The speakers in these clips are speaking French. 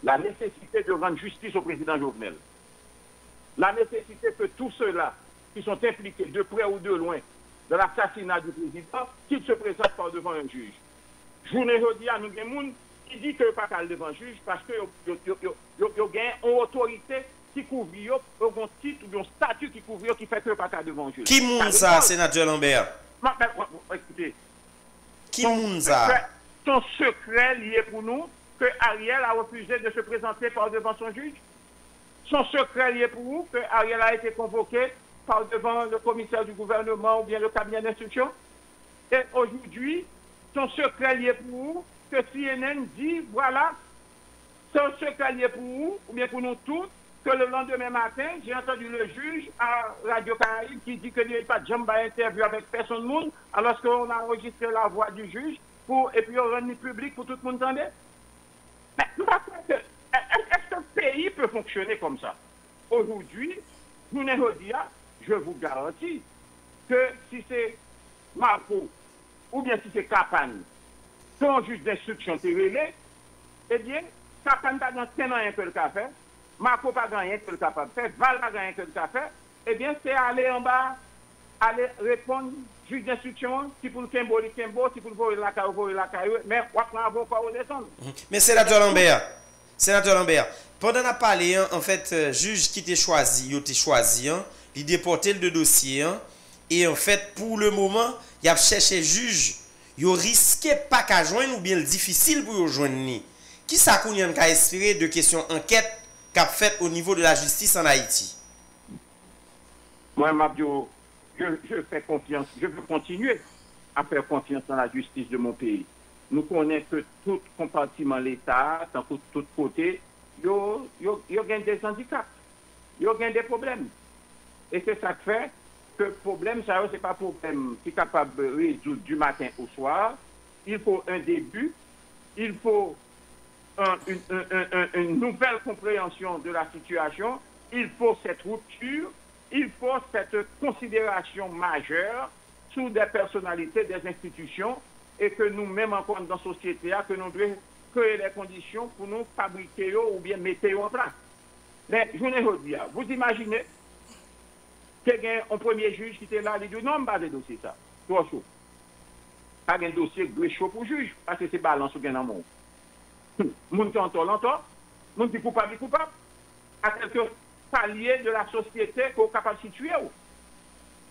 la nécessité de rendre justice au président Jovenel, la nécessité que tous ceux-là qui sont impliqués de près ou de loin dans l'assassinat du président, qu'ils se présentent par devant un juge. Journée aujourd'hui, nous avons des gens qui disent que pas qu'à devant un juge parce que y a une autorité qui couvre, un titre ou un statut qui couvre, qui fait que pas qu'à devant un juge. Qui moun ça, sénateur Lambert? Écoutez. Qui moun ça? Son secret lié pour nous que Ariel a refusé de se présenter par devant son juge. Son secret lié pour vous que Ariel a été convoqué par devant le commissaire du gouvernement ou bien le cabinet d'instruction. Et aujourd'hui, son secret lié pour vous que CNN dit, voilà, son secret lié pour vous, ou bien pour nous tous, que le lendemain matin, j'ai entendu le juge à Radio Caraïbe qui dit qu'il n'y a pas de jambe à interview avec personne monde, alors qu'on a enregistré la voix du juge et puis on rend public pour tout le monde entendre. Mais est-ce qu'un pays peut fonctionner comme ça? Aujourd'hui, je vous garantis que si c'est Marco ou bien si c'est Kapane, son juge d'instruction est relais, eh bien, Kapane n'a pas gagné un peu le café, Marco n'a pas gagné un peu le capable de faire, Val n'a pas gagné un peu le café, eh bien, c'est aller en bas, aller répondre juge d'instruction, si pour le Kimbo, si pour le voler la caillou, mais on va pas redescendre. Mais sénateur Lambert, pendant qu'on a parlé, en fait, juge qui t'a choisi, il déporté le dossier, et en fait, pour le moment, il a cherché juge, il risqué pas qu'à joindre ou bien difficile pour joindre. Qui ça qu'on a espéré de questions enquête qu'a fait au niveau de la justice en Haïti? Moi, Mabdio, je fais confiance, je veux continuer à faire confiance dans la justice de mon pays. Nous connaissons que tout compartiment de l'État, dans tout côté, il y a des handicaps, il y a des problèmes. Et c'est ça qui fait que le problème, ça, c'est pas un problème qui est capable de résoudre du matin au soir. Il faut un début, il faut une nouvelle compréhension de la situation, il faut cette rupture, il faut cette considération majeure sur des personnalités, des institutions, et que nous-mêmes, encore dans la société, que nous devons créer les conditions pour nous fabriquer ou bien mettre en place. Mais je vous dis, vous imaginez qu'il y a un premier juge qui était là, il dit non, je ne vais pas de dossier ça. Trop chaud. Pas un dossier chaud pour le juge, parce que c'est balance ou bien dans le monde. Moun qui entend longtemps, moun qui coupable, à quelques paliers de la société qu'on est capable de situer.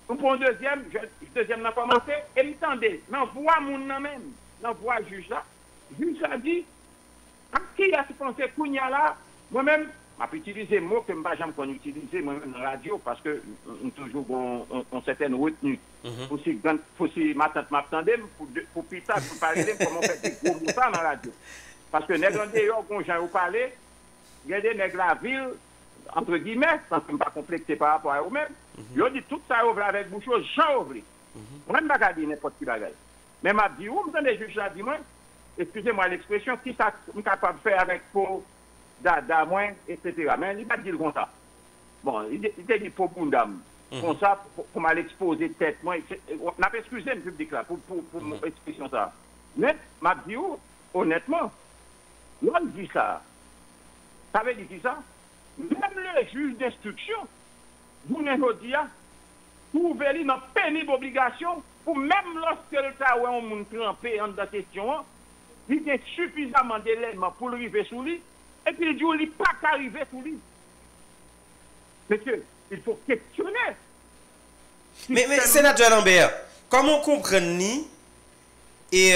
Pour un deuxième n'a commencé, et m'entendez, dans voix moun nan même, dans voix juge là a dit, à qui a pensé Kounia là, moi-même, je vais utiliser le mot que je ne vais jamais utiliser moi-même dans la radio, parce que nous toujours on certaine retenue. Pour si ma tante m'attendait, pour plus tard, pour parler comment on fait des gros mots dans la radio. Parce que les gens dehors, quand j'ai parlé, il y a des nègres la ville, entre guillemets, sans que je ne pas complexer par rapport à eux-mêmes, ils ont dit tout ça ouvre avec bouche, j'en ouvre. Moi, je ne vais pas dire n'importe qui bagaille. Mais je me dis, où me les juges là, dis-moi, excusez-moi l'expression, qui ça je suis capable de faire avec pour dada, moi, etc. Mais il ne va pas dire comme ça. Bon, il te dit pour dame. Comme ça, pour m'aller exposer tête, moi, on n'a pas excusé le public là, pour mon expression ça. Mais, je me dis, honnêtement, on dit ça. Ça veut dire qui ça? Même le juge d'instruction, vous n'avez dit, trouvez-le dans pénible obligation pour même lorsque le cas où on m'a trempé en la question, il y a suffisamment d'éléments pour arriver sous lui, et puis il dit, il n'est pas qu'arriver sous lui. Monsieur, il faut questionner. Mais sénateur Lambert, comment on comprend ni et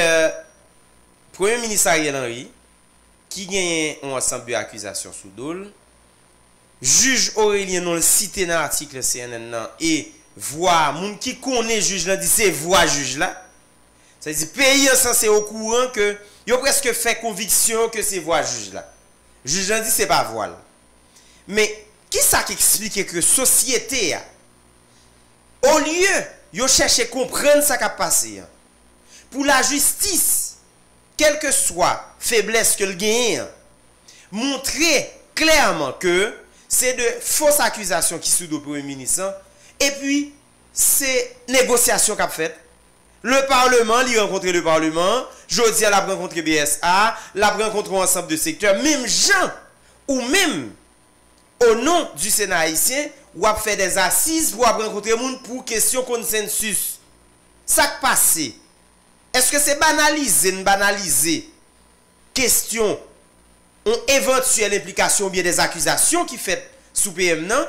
Premier ministre Ariel Henry qui gagne un ensemble d'accusations sous dol, juge Aurélien non le cité dans l'article CNN et voix moun qui connaît juge là dit c'est voix juge là. Ça veut dire pays censé au courant que yo presque fait conviction que c'est voix juge là. Juge là dit c'est pas voile. Mais qui ça qui explique que société a, au lieu yo chercher comprendre ça qui a passé pour la justice, quelle que soit faiblesse que le gagne, montrer clairement que c'est de fausses accusations qui sont au Premier ministre et puis c'est négociation qu'a fait. Le Parlement, il rencontre le Parlement, Jodi a rencontré BSA, l'a rencontré ensemble de secteurs, même gens ou même au nom du Sénat haïtien, ou a fait des assises pour rencontrer les gens pour question consensus. Ça qui passe. Est-ce que c'est banaliser question une éventuelle implication ou bien des accusations qui fait sous PM non?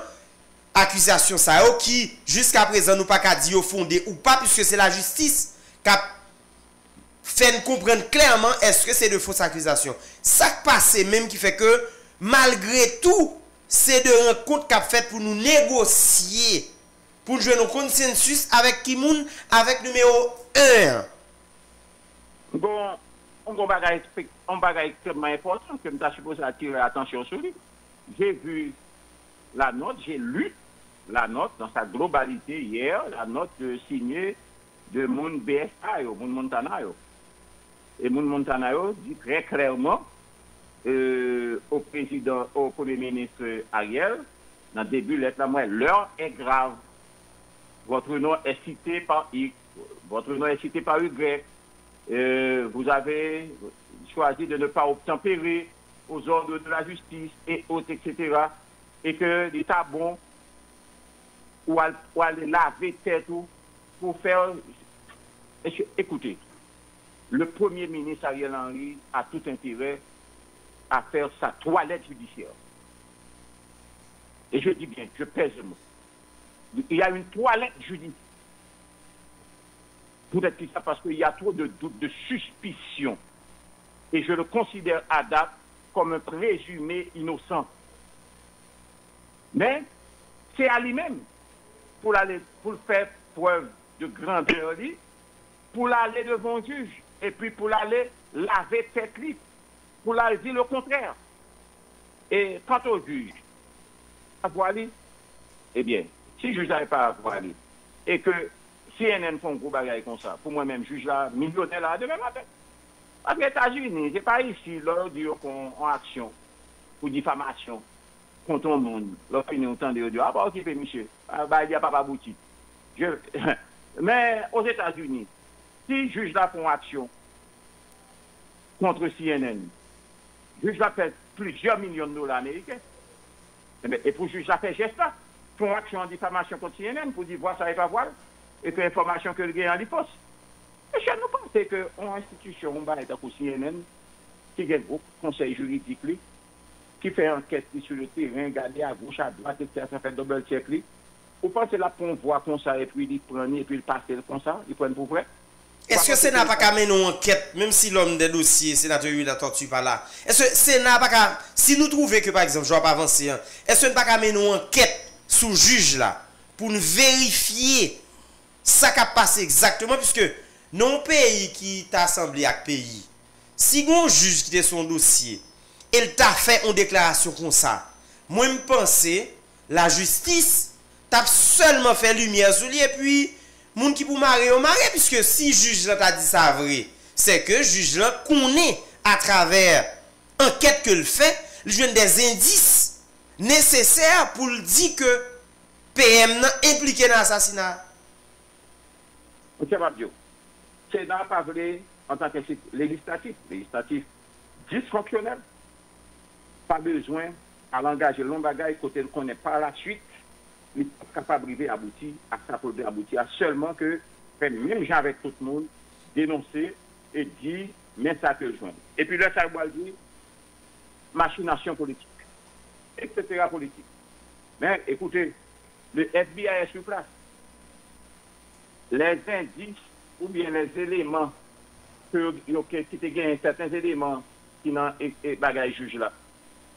Accusation ça qui jusqu'à présent nous pas qu'à dire fondé ou pas puisque c'est la justice qui a fait nous comprendre clairement est-ce que c'est de fausses accusations. Ça qui passe même qui fait que malgré tout c'est de rencontres qu'a fait pour nous négocier pour jouer nos consensus avec qui moun avec numéro 1. Bon, on va extrêmement important que nous avons supposé attirer l'attention sur lui. J'ai vu la note, j'ai lu la note dans sa globalité hier, la note signée de Moun BSA, Moun Montana. Et Moun Montana dit très clairement au président, au premier ministre Ariel, dans le début de lettre, l'heure est grave. Votre nom est cité par X, votre nom est cité par Y. Vous avez choisi de ne pas obtempérer aux ordres de la justice et autres, etc. Et que l'État bon ou aller laver tête pour faire. Écoutez, le Premier ministre Ariel Henry a tout intérêt à faire sa toilette judiciaire. Et je dis bien, je pèse le mot. Il y a une toilette judiciaire. Peut-être que ça parce qu'il y a trop de doutes, de suspicions. Et je le considère à date comme un présumé innocent. Mais c'est à lui-même pour faire preuve de grandeur, pour aller devant le juge, et puis pour aller laver tête libre, pour aller dire le contraire. Et quant au juge, à voiler, eh bien, si le juge n'avait pas à voiler, et que CNN font un gros bagage comme ça, pour moi-même, juge là, millionnaire là, demain matin. Parce que les États-Unis, c'est pas ici, là, qu'on en action, pour diffamation, contre le monde. Là, on entend dire, ah, bah, occupé, monsieur, ah, bah, il n'y a pas abouti. Mais aux États-Unis, si le juge là font action contre CNN, le juge là fait plusieurs millions de dollars américains. Et pour le juge là fait geste là, font action en diffamation contre CNN pour dire, voir ça et pas voir, et que l'information que le gars en poste. Et chez nous, pensons qu'une institution, on va être pour CNN, qui a un gros conseil juridique, qui fait enquête sur le terrain, regarder à gauche, à droite, etc., ça fait double check. Vous pensez là qu'on voit comme ça, et puis il prend, et puis il passe comme ça, il prend pour vrai? Est-ce que le Sénat n'a pas qu'à mener une enquête, même si l'homme des dossiers, sénateur Yuri la tortue pas là? Est-ce que le Sénat n'a pas qu'à, si nous trouvons que par exemple, je ne vais pas avancer, est-ce que n'a pas qu'à mener une enquête sous juge là, pour nous vérifier ça qui a passé exactement, puisque non pays qui t'a assemblé avec pays, si un juge qui était son dossier, il t'a fait une déclaration comme ça, moi je pense la justice t'a seulement fait lumière sur lui et puis moun qui pour marrer au marrer, puisque si juge là t'a dit ça vrai, c'est que juge là connaît à travers enquête que le fait, il joue des indices nécessaires pour le dire que PM n'a impliqué dans l'assassinat. M. Mabdio, c'est n'a pas vrai en tant que législatif dysfonctionnel. Pas besoin à l'engager long bagaille côté qu'on n'est pas la suite, il n'est pas capable d'aboutir à ça pour aboutir à seulement que même gens avec tout le monde dénoncer et dire mais ça peut joindre. Et puis là ça va dire machination politique, etc. politique. Mais écoutez, le FBI est sur place. Les indices ou bien les éléments qui te gagnent certains éléments qui n'ont pas juge là.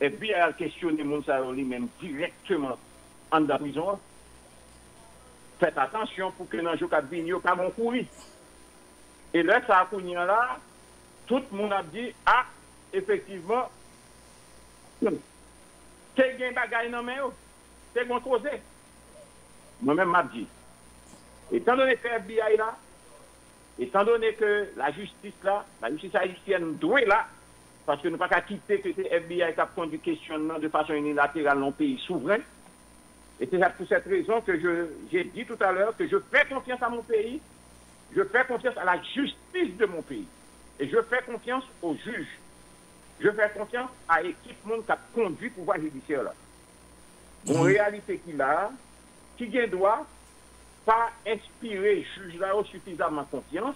Et puis, elle a questionné Moussa lui-même directement en la prison. Faites attention pour que dans le jour de venir, pas mon courir. Et là, ça a connu là, tout le monde a dit, ah, effectivement, c'est un bagage dans main, c'est qu'on cause. Moi-même, m'a dit, étant donné que FBI là, étant donné que la justice là, la justice haïtienne doit là, parce que nous ne pouvons pas quitter que le FBI qui a conduit du questionnement de façon unilatérale dans le pays souverain. Et c'est pour cette raison que j'ai dit tout à l'heure que je fais confiance à mon pays, je fais confiance à la justice de mon pays. Et je fais confiance aux juges. Je fais confiance à l'équipe monde qui a conduit le pouvoir judiciaire là. En réalité qu'il a, qui doit pas inspirer juge là suffisamment confiance,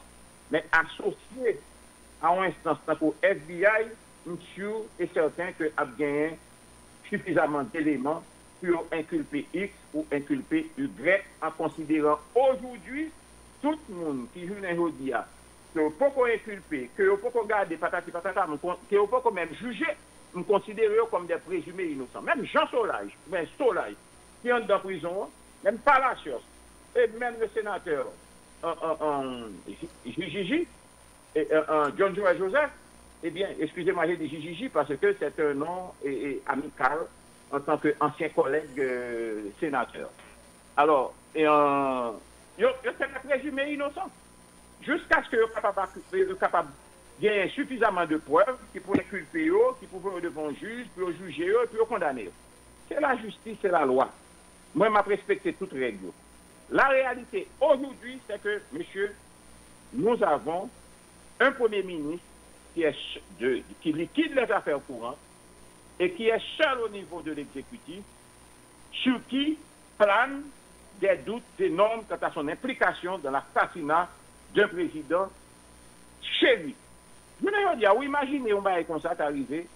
mais associé à une instance comme FBI, sûr et certain que a gagné suffisamment d'éléments pour inculper X ou inculper Y en considérant aujourd'hui tout le monde qui joue dans aujourd'hui que vous pouvez inculper, que vous pouvez garder patati patata, que vous pouvez même juger, nous considérons comme des présumés innocents. Même Jean Solage, qui est dans prison, même Palacios, et même le sénateur Gigi, John Joel Joseph, eh bien, excusez-moi, j'ai dit Gigi parce que c'est un nom amical en tant qu'ancien collègue sénateur. Alors, c'est un présumé innocent. Jusqu'à ce que soient capable de gagner suffisamment de preuves qui pourraient inculper, qui pourraient devant un juge, pour juger, pour condamner. C'est la justice, c'est la loi. Moi, je respecte toutes les règles. La réalité aujourd'hui, c'est que, monsieur, nous avons un Premier ministre qui liquide les affaires courantes et qui est seul au niveau de l'exécutif, sur qui planent des doutes énormes quant à son implication dans l'assassinat d'un président chez lui. Je veux dire, vous imaginez un bail comme ça arrivé,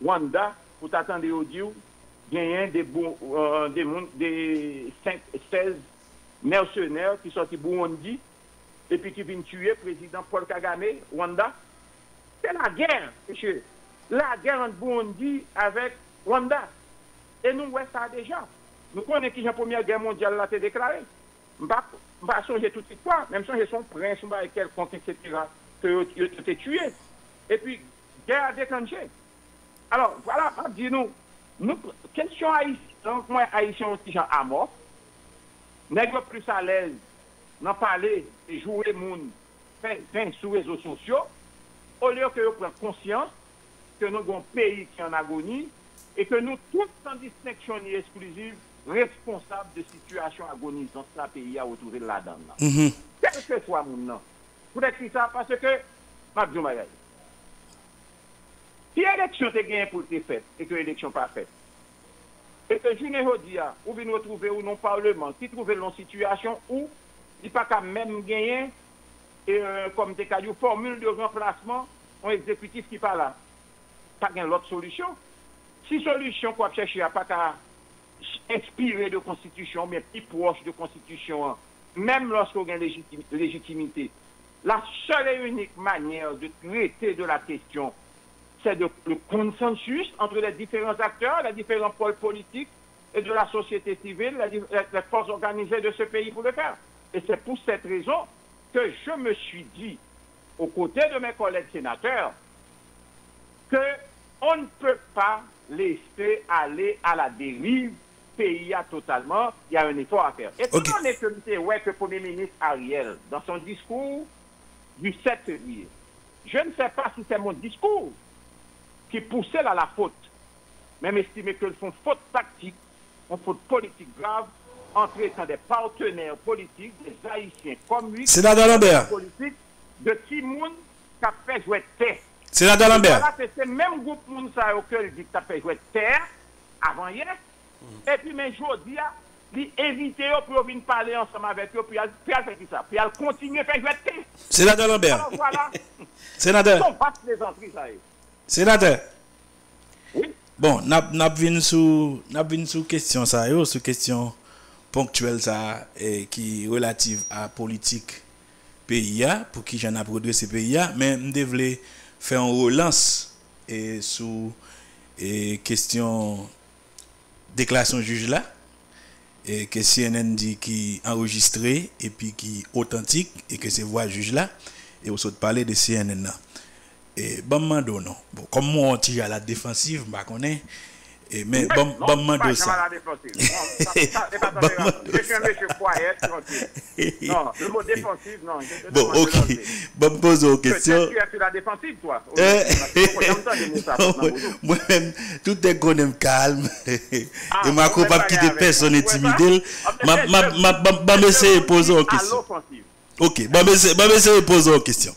Rwanda, pour t'attendre au dire, gagner des 16 mercenaires qui sortent de Burundi et puis qui viennent tuer le président Paul Kagame, Rwanda. C'est la guerre, monsieur. La guerre entre Burundi avec Rwanda. Et nous, voyons ça déjà. Nous connaissons qui la Première Guerre mondiale a été déclarée. Je ne vais pas songer tout de suite quoi, même si son prince, quelconque, etc., que tu t'es tué. Et puis, guerre a déclenché. Alors, voilà, dis-nous, question haïtienne, donc moi, haïtien aussi, j'en amorce, n'est pas plus à l'aise d'en parler et jouer monde sur les réseaux sociaux, au lieu que vous preniez conscience que nous avons un pays qui est en agonie et que nous, tous sans distinction ni exclusive, responsables de situation agonisante dans le pays à retrouver la dame. Quel que soit mon nom. Vous êtes ça parce que, Mabdou Mayay, si l'élection est gagnée pour être faite et que l'élection n'est pas faite, et que Journée Rodia, ou bien nous retrouver ou non Parlement, qui trouve une situation où il n'y a pas même gagner comme des cas de formule de remplacement, un exécutif qui pas là. Pas gain l'autre solution. Si solution qu'on chercher à pas qu'à inspirer de constitution, mais plus proche de constitution, même lorsqu'on a légitimité, la seule et unique manière de traiter de la question, c'est le consensus entre les différents acteurs, les différents pôles politiques et de la société civile, les forces organisées de ce pays pour le faire. Et c'est pour cette raison que je me suis dit, aux côtés de mes collègues sénateurs, qu'on ne peut pas laisser aller à la dérive pays totalement, il y a un effort à faire. Et tout le monde est que le Premier ministre Ariel, dans son discours du 7 février, je ne sais pas si c'est mon discours qui poussait à la faute, même estimer qu'ils font faute tactique, une faute politique grave, en traitant des partenaires politiques, des Haïtiens comme lui, Sénateur Lambert, politiques, de qui monde qui a fait jouer terre. Sénateur Lambert. Voilà, c'est le même groupe monde auquel il dit qu'il a fait jouer terre avant hier. Et puis, mais aujourd'hui, il invite pour venir parler ensemble avec eux, puis il a fait ça. Puis il continue à faire jouer terre. Sénateur Lambert. Alors voilà. Sénateur. Sénateur. Oui. Bon, n'a vinn sous question ça yo, sous question ponctuelle ça qui relative à politique pays pour qui j'en a produit ces pays mais me devais faire un relance et sous question déclaration juge là et que CNN dit qui enregistré et puis qui authentique et que c'est voix juge là et on saute parler de CNN là. Et bon mando non. Bon comme moi on tire à la défensive, bah connais mais bon mando ça. Je suis un monsieur quiet, tranquille. Non, le mot défensif non. Bon OK. Bon pose une question. Tu es sur la défensive toi. Moi même tout est qu'on calme et ma pas quitter personne intimidé. M'a essayer poser une question. OK, m'a essayer poser une question.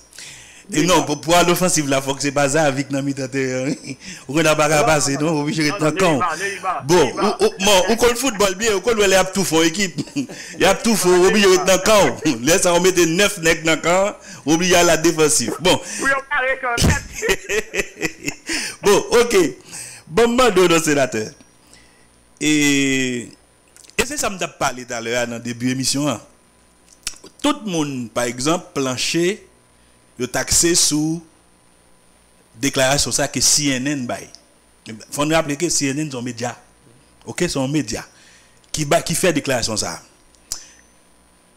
Et non, pour l'offensive, là, il faut que c'est pas ça avec Nami Tante. On n'a pas passé, non, obligé de rester dans le bon, ou qu'on le football bien, ou qu'on le a tout fort équipe. Il y a tout fort, obligé de rester dans le camp. Laisse on mettre 9 nègres dans le camp, obligé à la défensive. Bon. Bon, ok. Bon, mon sénateur. Et c'est ça que je parlé tout à l'heure dans le début de l'émission. Tout le monde, par exemple, plancher, il taxé sous déclaration ça que CNN bail. Il faut nous rappeler que CNN sont médias. OK, sont médias qui fait déclaration ça.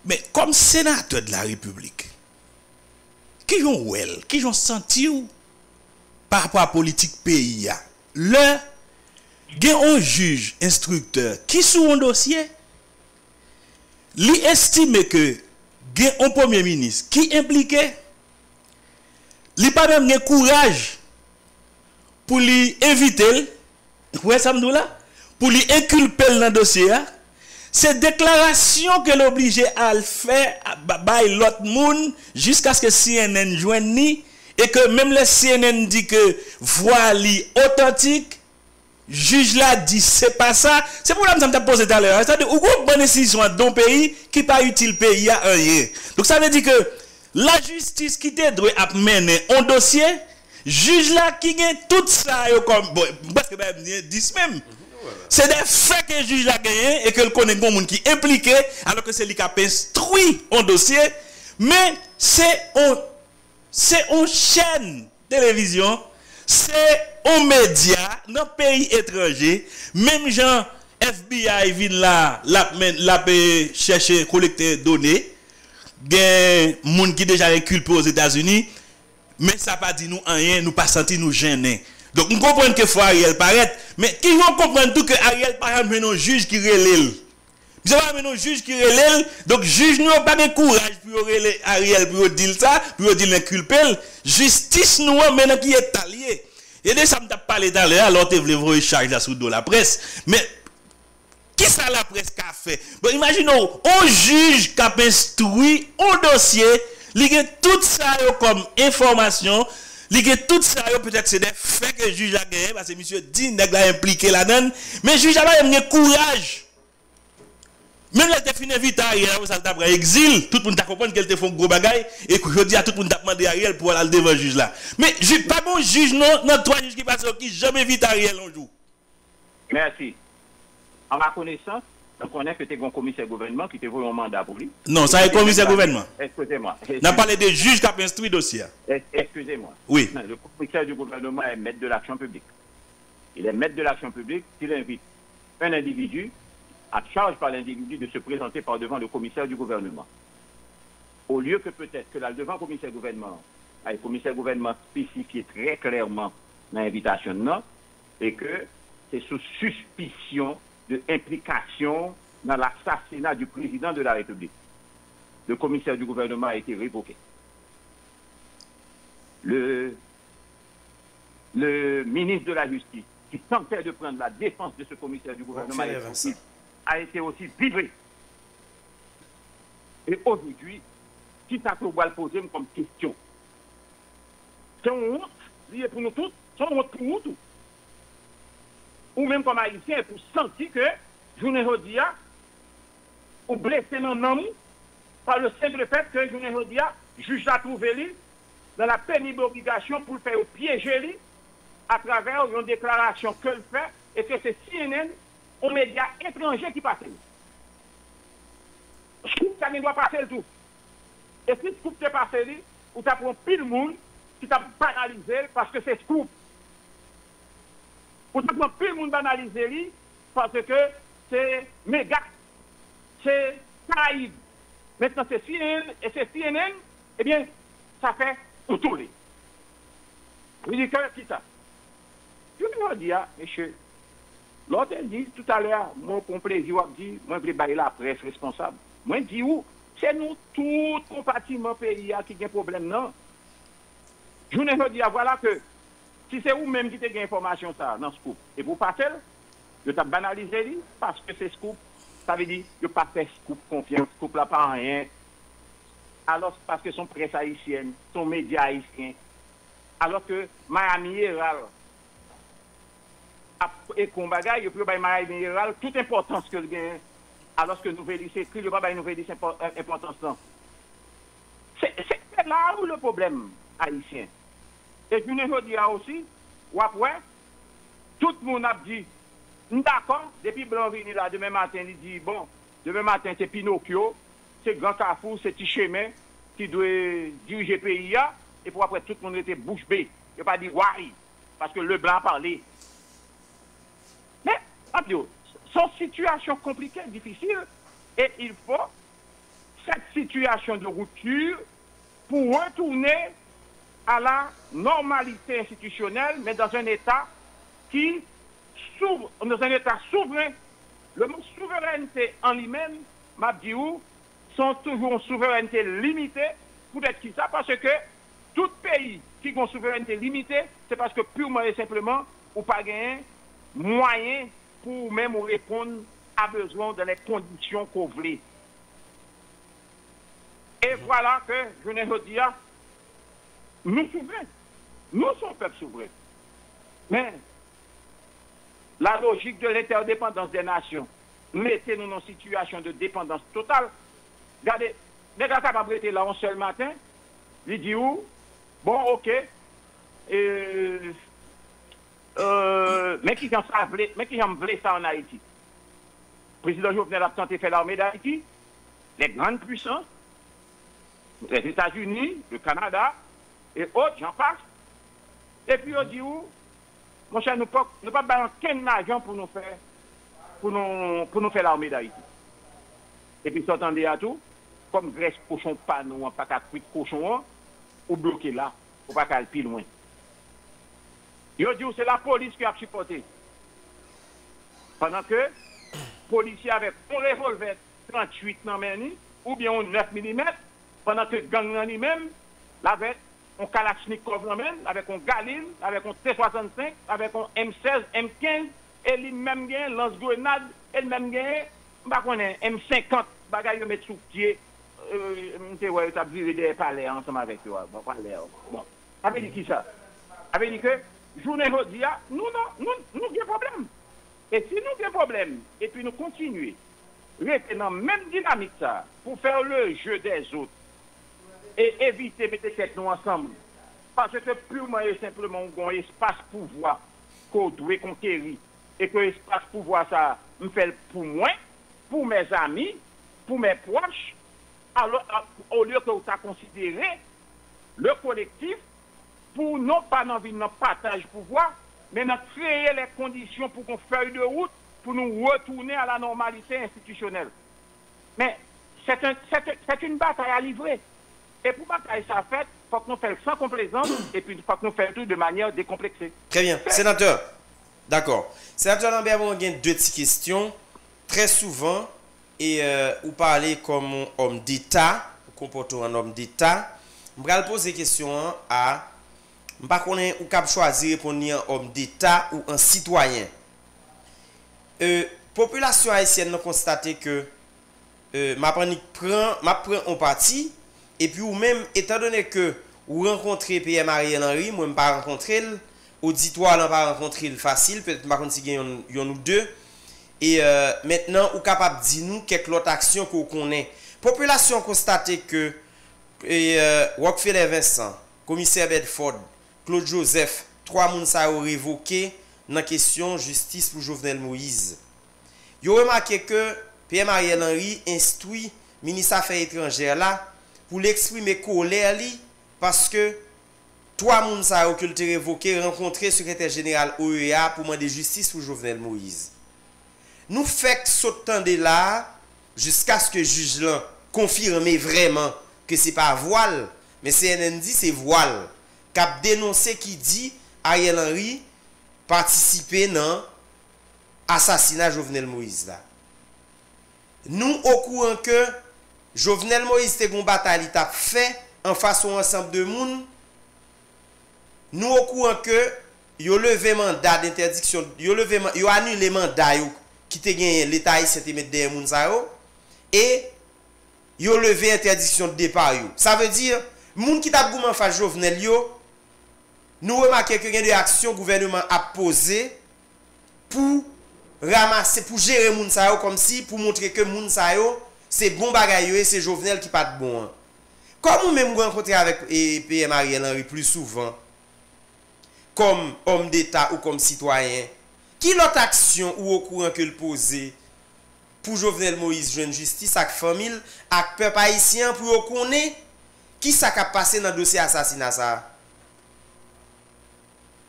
Mais comme sénateur de la République, qui ont senti par rapport à la politique pays le il y a un juge instructeur qui sous un dossier lui estime que il y a un premier ministre qui impliqué il pas même le courage pour lui éviter ouais ça me là pour lui inculper dans le dossier c'est déclaration que l'obligé à le faire by l'autre monde jusqu'à ce que CNN joigne et que même le CNN dit que voix li authentique juge là dit c'est pas ça c'est pour ça que je me posé tout à l'heure c'est-à-dire ou une bonne décision dans un pays qui pas utile pays à rien donc ça veut dire que la justice qui te doit mener un dossier juge là qui gagne tout ça comme bon parce que ben 10 même c'est des faits que le juge a gagné et que le connaît bon monde qui est impliqué alors que c'est lui qui a instruit un dossier mais c'est une chaîne télévision c'est un média dans pays étranger même gens FBI vient là la chercher collecter données des monde qui déjà inculpé aux États-Unis mais ça pas dit nous rien nous pas senti nous gêner donc nous comprenons que faut Ariel paraître mais qui vont comprendre tout que Ariel par exemple un juge qui relève vous avez un juge qui relève donc juge nous pas de courage pour relève Ariel pour dire ça pour dire l'inculper justice nous maintenant qui est allié et de ça me t'a parlé d'ailleurs alors tu voulais voir charge là sous la presse mais qui ça la presse qu'a fait bon imaginons un juge qui a instruit un dossier il a tout ça comme information il a tout ça peut-être c'est des faits que le juge a gagné parce que monsieur dit nèg la impliqué là-dedans mais le juge a pas même courage même là t'es fini vite Ariel ça t'a pris exil tout le monde t'a comprendre qu'elle te font gros bagaille et que je dis à tout le monde t'a demandé Ariel pour aller devant le juge là mais pas bon juge non trois juges qui passent qui jamais vite Ariel un jour. Merci. En ma connaissance, on connaît que tu es un commissaire gouvernement qui te voit un mandat pour lui. Non, ça est commissaire gouvernement. Excusez-moi. On a parlé de juges qui ont instruit le dossier. Excusez-moi. Oui. Le commissaire du gouvernement est maître de l'action publique. Il est maître de l'action publique s'il invite un individu à charge par l'individu de se présenter par devant le commissaire du gouvernement. Au lieu que peut-être que là, devant le commissaire gouvernement spécifié très clairement l'invitation, non, et que c'est sous suspicion d'implication dans l'assassinat du président de la République. Le commissaire du gouvernement a été révoqué. Le ministre de la Justice, qui tentait de prendre la défense de ce commissaire du gouvernement, a été aussi vibré. Et aujourd'hui, qui ça que vous le poser comme question? C'est une honte, lié pour nous tous, c'est une honte pour nous tous. Ou même comme haïtien, pour sentir que, journée Rodia, ou blessé dans l'amour, par le simple fait que, journée Rodia, juge a trouvé lui, dans la pénible obligation pour le faire piéger lui, à travers une déclaration que le fait, et que c'est CNN, un média étranger qui passe. Scoop, ça ne doit passer le tout. Et si Scoop te passe, ou tu as pris pile monde qui t'a banalisé parce que c'est Scoop. Ou tu as pris pile monde banalisé parce que c'est méga, c'est Caraïbes. Maintenant c'est CNN, et c'est CNN, eh bien, ça fait tout les. Je dis que qui ça? Je veux dire, monsieur, l'autre dit tout à l'heure, moi, pour plaisir, dit, moi, je vais bailler la presse responsable. Moi, je dis où? C'est nous, tout compartiment pays qui a un problème, non? Je veux dire, voilà que, si c'est vous-même qui avez l'information ça, dans Scoop, et vous passez, je t'ai banalisé, parce que c'est Scoop, ça veut dire, je ne pas fait Scoop confiance, Scoop là pas rien. alors parce que son presse haïtienne, son média haïtien, alors que Miami Herald et combat, il peut Miami Herald toute importance que le gagne, alors que Nouvelle écrit, il n'y a pas une nouvelle importance. C'est là où le problème haïtien. Et je ne dis aussi, après, tout le monde a dit, d'accord, depuis Blanc venu là, demain matin, il dit, bon, demain matin, c'est Pinocchio, c'est Grand Carrefour, c'est Tichemin qui doit diriger le pays, et pour après, tout le monde était bouche bée. Il n'a pas dit, ouais, parce que le blanc a parlé. Mais, son situation compliquée, difficile, et il faut cette situation de rupture pour retourner à la normalité institutionnelle, mais dans un État qui s'ouvre, dans un État souverain. Le mot souveraineté en lui-même, Mabdiou, sont toujours une souveraineté limitée. Peut-être qui ça, parce que tout pays qui a une souveraineté limitée, c'est parce que purement et simplement, ou pas gagner moyen pour même répondre à besoin de les conditions qu'on voulait. Et voilà que, je ne dis pas, nous souverains, nous sommes peuple souverain. Mais la logique de l'interdépendance des nations, mettez-nous dans une situation de dépendance totale. Regardez, les gars capables de là un seul matin, ils disent où? Bon, ok. Mais qui j'en voulait ça en Haïti? Le président Jovenel a tenté de faire l'armée d'Haïti, les grandes puissances, les États-Unis, le Canada, et autres, j'en passe. Et puis on dit où? Mon cher, nous ne pas balancer aucun argent pour nous faire l'armée d'Haïti. Et puis s'entendez à tout, comme Grèce cochon pas nous, pas qu'à cuire cochon, ou bloquer là, ou pas qu'à aller plus loin. Yo dit c'est la police qui a supporté. Pendant que policier avec un revolver 38 dans main ou bien un 9 mm, pendant que gang dans lui-même, avec un Kalachnikov dans main, avec un Galil, avec un T65, avec un M16, M15, et lui-même gagne lance-grenade, et lui-même gagne, M50, bagaille yo mettre sous pied, ouais, tu as vu des palais ensemble avec eux. Bon, ça veut dire qui ça? Ça veut dire que, journée aujourd'hui, nous avons problème. Et si nous avons problème, et puis nous continuons, rester dans la même dynamique ça, pour faire le jeu des autres, et éviter de mettre tête nous ensemble, parce que purement et simplement, on a un espace pouvoir qu'on doit conquérir, et que l'espace pouvoir ça, me fait pour moi, pour mes amis, pour mes proches, alors, au lieu que vous avez considéré le collectif pour non pas dans une partage pouvoir, mais de créer les conditions pour qu'on fasse de route pour nous retourner à la normalité institutionnelle. Mais c'est une bataille à livrer. Et pour bataille ça fait, il faut que nous fassions sans complaisance et puis il faut que nous fassions tout de manière décomplexée. Très bien. Sénateur, d'accord. Sénateur Lambert, on a deux petites questions. Très souvent, et vous parlez comme un homme d'État, vous comportez un homme d'État. Je vais poser des questions à... Je ne sais pas ou cap choisir répondre un homme d'État ou un citoyen. Population haïtienne a constaté que ma prend en parti et puis ou même étant donné que vous rencontrez Pierre Ariel Henry, moi je pas rencontrer auditoire n'a pas rencontrer facile, peut-être par contre si yon ou deux et maintenant ou capable dire nous quelques autres actions qu'on connaît. Population constaté que Rockefeller Vincent, commissaire Bedford, Claude Joseph, 3 moun sa ont révoqué dans la question justice pour Jovenel Moïse. Yo remarqué que Pierre Ariel Henry instruit ministre Affaires étrangères là pour l'exprimer colère li parce que 3 moun sa ont révoqué rencontrer secrétaire général OEA pour demander justice pour Jovenel Moïse. Nous fait sautant de là jusqu'à ce que juge là confirme vraiment que c'est pas voile mais CNN dit c'est voile. Cap dénoncé qui dit Ariel Henry participer dans assassinat Jovenel Moïse là. Nous au courant que Jovenel Moïse te gon bataille t'a fait en face au ensemble de monde. Nous au courant que yo levé mandat d'interdiction, yo annulé mandat qui te gagné l'état haïtien te mettre derrière moun sa yo et yo levé interdiction de départ yo. Ça veut dire moun qui t'a gouman face Jovenel yo, nous remarquons que y a des actions gouvernement a posé pour ramasser, pour gérer moun sa yo comme si pour montrer que moun sa yo c'est bon bagay yo et c'est Jovenel qui pas de bon. Comme ou même rencontrer avec PM Ariel Henry plus souvent comme homme d'État ou comme citoyen, qui l'autre action ou au courant que le poser pour Jovenel Moïse jeune justice avec famille avec peuple haïtien pour connaître qui ça a passé dans le dossier assassinat ça?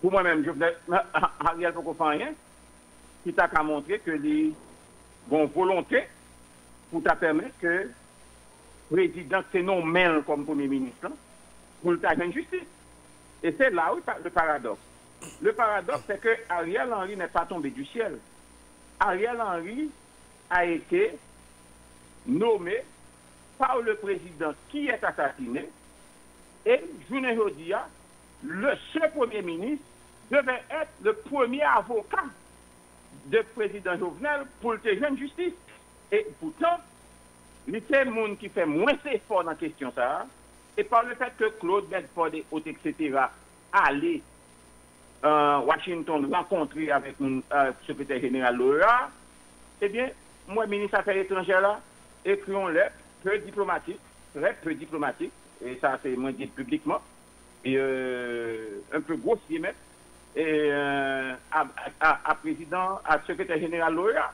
Pour moi-même, Ariel ne fait rien, qui t'a montré que les bonnes volontés pour te permettre que le président c'est non même comme premier ministre pour le faire justice. Et c'est là où le paradoxe. Le paradoxe, c'est que Ariel Henry n'est pas tombé du ciel. Ariel Henry a été nommé par le président qui est assassiné et, journée aujourd'hui, ce premier ministre devait être le premier avocat de président Jovenel pour le jeune justice. Et pourtant, il y a des gens qui fait moins d'efforts dans la question ça. Et par le fait que Claude Bedford et autres, etc., allaient Washington rencontrer avec le secrétaire général Laura, eh bien, moi, ministre des Affaires étrangères, là, écrivons lettre peu diplomatique, très peu diplomatique, et ça, c'est moi dit publiquement, et un peu grossier même, et à président, à secrétaire général Laura,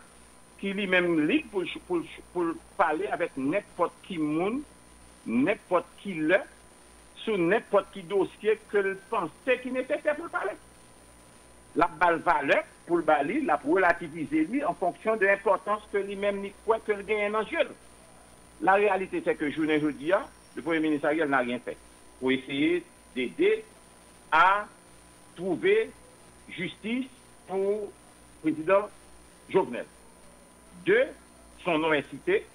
qui lui-même libre pour parler avec n'importe qui monde, n'importe qui là, sur n'importe qui dossier que le pensait qu'il nécessaire pour parler. La balle valeur pour le bali, la pour relativiser lui en fonction de l'importance que lui-même n'y croit que le gagne en jeu. La réalité, c'est que journée aujourd'hui, le Premier ministre Ariel n'a rien fait pour essayer d'aider à trouver justice pour le président Jovenel. Deux, son nom incité,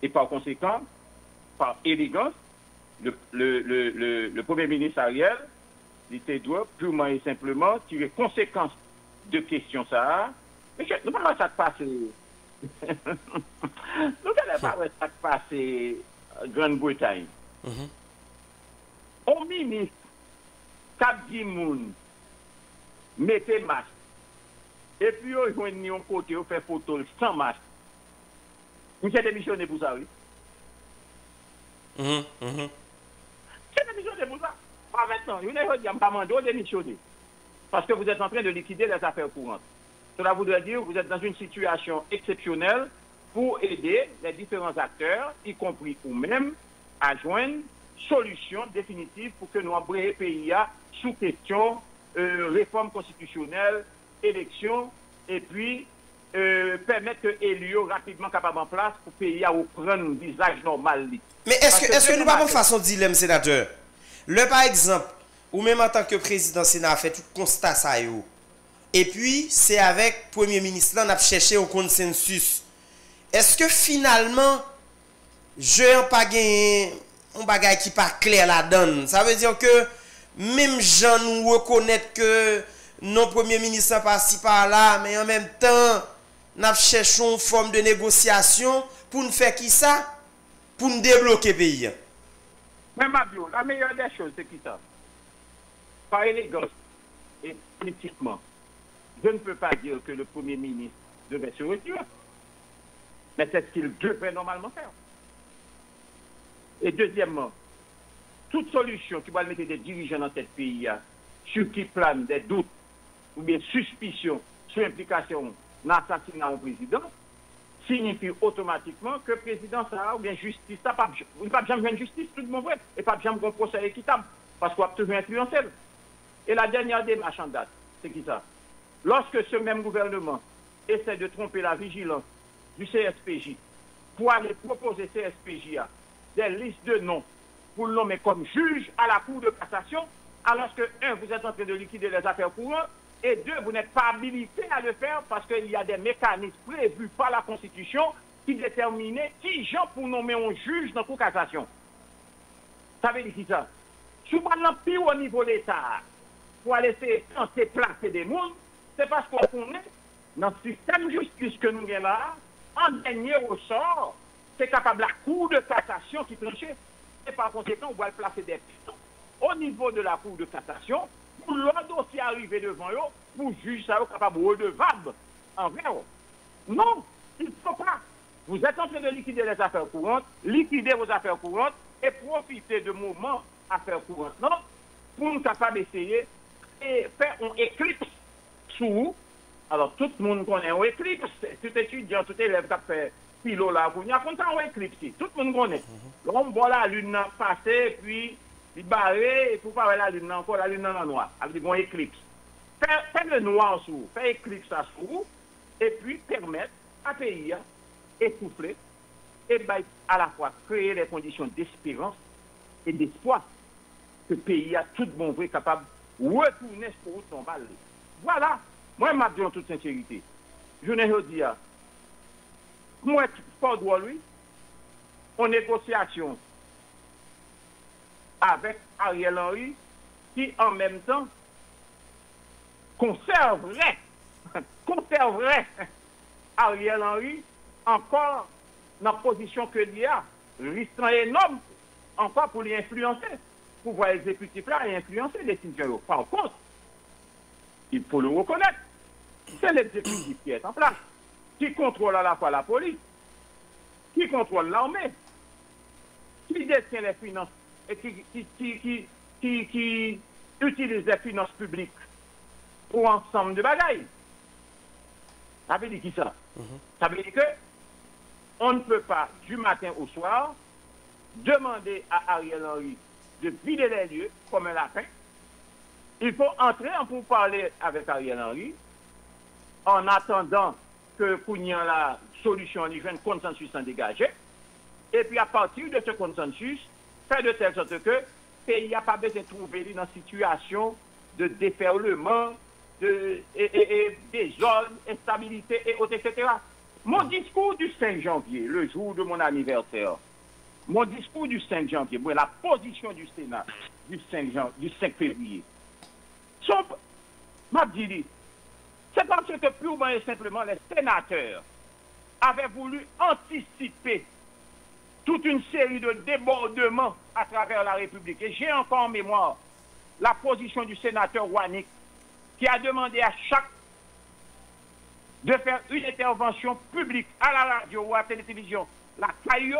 et par conséquent, par élégance, le Premier ministre Ariel, il doit purement et simplement tirer conséquence de questions ça. Mais nous ne parlons pas de passer. Nous ne parlons pas de passer Grande-Bretagne. Au ministre, Cap Dimoun, mettez masque. Et puis, on joue un côté, on fait photo sans masque. Vous êtes démissionné pour ça, oui? C'est démissionné pour ça. Pas maintenant. Vous n'avez pas demandé de démissionner. Parce que vous êtes en train de liquider les affaires courantes. Cela voudrait dire que vous êtes dans une situation exceptionnelle pour aider les différents acteurs, y compris vous-même, à joindre solution définitive pour que nous embrayions le pays sous question réforme constitutionnelle, élection, et puis permettre que l'élus rapidement capable en place pour que le pays reprenne un visage normal. Mais est-ce que nous n'avons pas façon de dilemme, sénateur? Par exemple, ou même en tant que président Sénat, fait tout constat ça yo. Et puis, c'est avec le Premier ministre, là, on a cherché un consensus. Est-ce que finalement, je n'ai pas gagné un bagage qui n'est pas clair là-dedans? Ça veut dire que même gens nous reconnaissent que nos premiers ministres passent par-là, mais en même temps, nous cherchons une forme de négociation pour nous faire qui ça? Pour nous débloquer le pays. Mais Mabio, la meilleure des choses, c'est qui ça? Par élégance et politiquement, je ne peux pas dire que le Premier ministre devait se retirer. Mais c'est ce qu'il devrait normalement faire. Et deuxièmement, toute solution qui va mettre des dirigeants dans ce pays, sur qui plane des doutes ou bien suspicions sur l'implication dans l'assassinat au président, signifie automatiquement que le président Sarah ou bien justice, ça ne pas jamais justice, tout le monde vrai, et pas jamais un procès équitable, parce qu'on va toujours influencer. Et la dernière démarche en date, c'est qui ça? Lorsque ce même gouvernement essaie de tromper la vigilance du CSPJ pour aller proposer CSPJ des listes de noms pour le nommer comme juge à la Cour de cassation, alors que, un, vous êtes en train de liquider les affaires courantes, et deux, vous n'êtes pas habilité à le faire parce qu'il y a des mécanismes prévus par la Constitution qui déterminent qui gens pour nommer un juge dans la Cour de cassation. Ça veut dire qui ça? Si vous parlez pire au niveau de l'État, pour aller se placer des mondes, c'est parce qu'on connaît dans le système de justice que nous avons là, en dernier ressort, c'est capable la Cour de cassation qui tranchait. Et par conséquent, on va placer des pions au niveau de la Cour de cassation pour le dossier arriver devant eux, pour juger ça capable redevable envers eux. Non, il ne faut pas. Vous êtes en train de liquider les affaires courantes, liquider vos affaires courantes et profiter de moments affaires courantes. Non, pour nous capables d'essayer et faire un éclipse sous. Alors, tout le monde connaît un éclipse. Tout étudiant, tout élève qui a fait philo là, il y a content un éclipse. Tout le monde connaît. On voit la lune passer, puis il barré, et pour pas la lune encore, la lune en noir. Avec un éclipse. Faire le noir sous, faire éclipse à sous, et puis permettre à pays essouffler, et à la fois créer les conditions d'espérance et d'espoir que le pays a tout bon vrai capable de retourner pour son balle. Voilà. Moi, je dis en toute sincérité, je ne dis pas, moi, pas droit lui, en négociation avec Ariel Henry, qui en même temps conserverait Ariel Henry encore dans la position que il y a, risquant énorme encore pour l'influencer, pour pouvoir exécutif là et influencer les décisions. Par contre, il faut le reconnaître, c'est l'exécutif qui est en place, qui contrôle à la fois la police, qui contrôle l'armée, qui détient les finances et qui utilise les finances publiques pour ensemble de bagailles. Ça veut dire qui ça? Ça veut dire que on ne peut pas, du matin au soir, demander à Ariel Henry de vider les lieux comme un lapin. Il faut entrer pour parler avec Ariel Henry en attendant que Kounyan la solution, il y ait un consensus en dégagé. Et puis à partir de ce consensus, faire de telle sorte que le pays n'a pas besoin de trouver dans une situation de déferlement, de désordre, instabilité, et autres, etc. Mon discours du 5 janvier, le jour de mon anniversaire, mon discours du 5 janvier, la position du Sénat du 5 février, c'est parce que purement et simplement les sénateurs avaient voulu anticiper toute une série de débordements à travers la République. Et j'ai encore en mémoire la position du sénateur Wannick qui a demandé à chaque de faire une intervention publique à la radio ou à la télévision, la CAIO,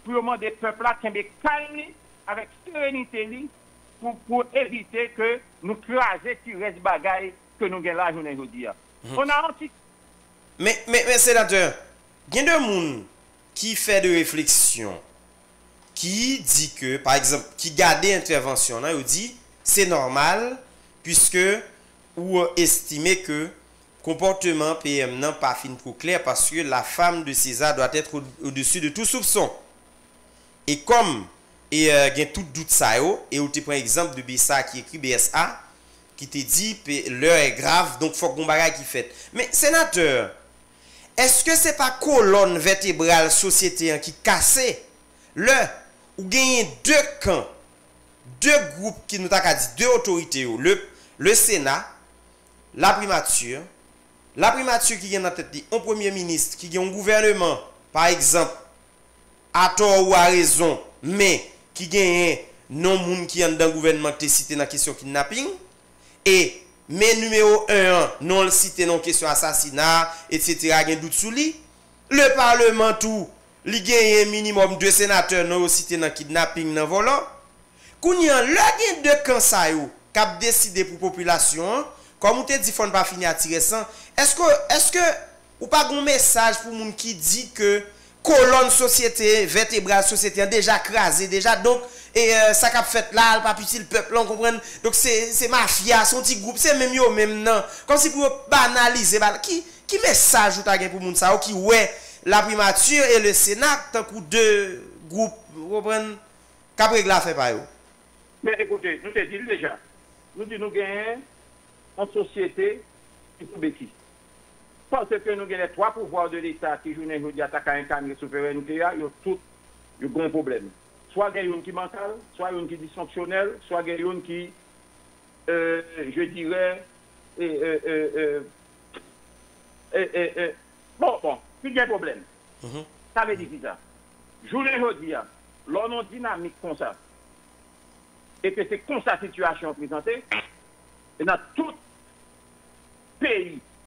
pour demander au peuple là qui est calme, avec sérénité, pour éviter que nous craser qui reste bagaille que nous gagnons la journée aujourd'hui. On a anti. Mais sénateur, il y a des gens qui font de réflexion, qui dit que, par exemple, qui garde l'intervention, là, il dit c'est normal, puisque ou estimer que comportement PM n'a pas fin trop clair parce que la femme de César doit être au-dessus de tout soupçon. Et comme il y a tout doute ça et on te prend exemple de BSA qui écrit BSA qui te dit l'heure est grave donc faut qu'on bagaille qui fait. Mais sénateur, est-ce que c'est pas colonne vertébrale société qui cassé le ou gagner deux camps, deux groupes qui nous t'a dit deux autorités le Sénat, la primature qui est dans tête un premier ministre qui a un gouvernement par exemple à tort ou à raison mais qui gagne non moun qui est dans le gouvernement qui est cité dans la question kidnapping et mais numéro 1 non le cité dans question assassinat etc. gagne doute sous lui le parlement tout li gagne minimum 2 sénateurs non cité dans kidnapping dans volant kounya le gagne de camp ça yo cap décider pour population comme on te dit faut pas finir à tirer sans est-ce que ou pas un message pour moun qui dit que colonne société vertébrale société a déjà crasé déjà donc et ça qu'a fait là pas petit le peuple on comprend donc c'est mafia son petit groupe c'est même yo même non comme si pour banaliser qui message ou ta pour moun ça qui ouais la primature et le Sénat tant que deux groupes comprendre qu'a régler fait pas yo. Mais écoutez nous te dit déjà nous dit nous gagnons en société qui sont bêtises. Parce que nous avons les trois pouvoirs de l'État qui jouent aujourd'hui à attaquer la souveraineté, ils ont tous un grand problème. Soit il y a une qui est mentale, soit il y a une qui est dysfonctionnelle, soit il y a une qui, je dirais, bon, il y a un problème. Ça veut dire ça. Je le dis, l'on a dynamique comme ça, et que c'est comme ça la situation présentée, et dans tout pays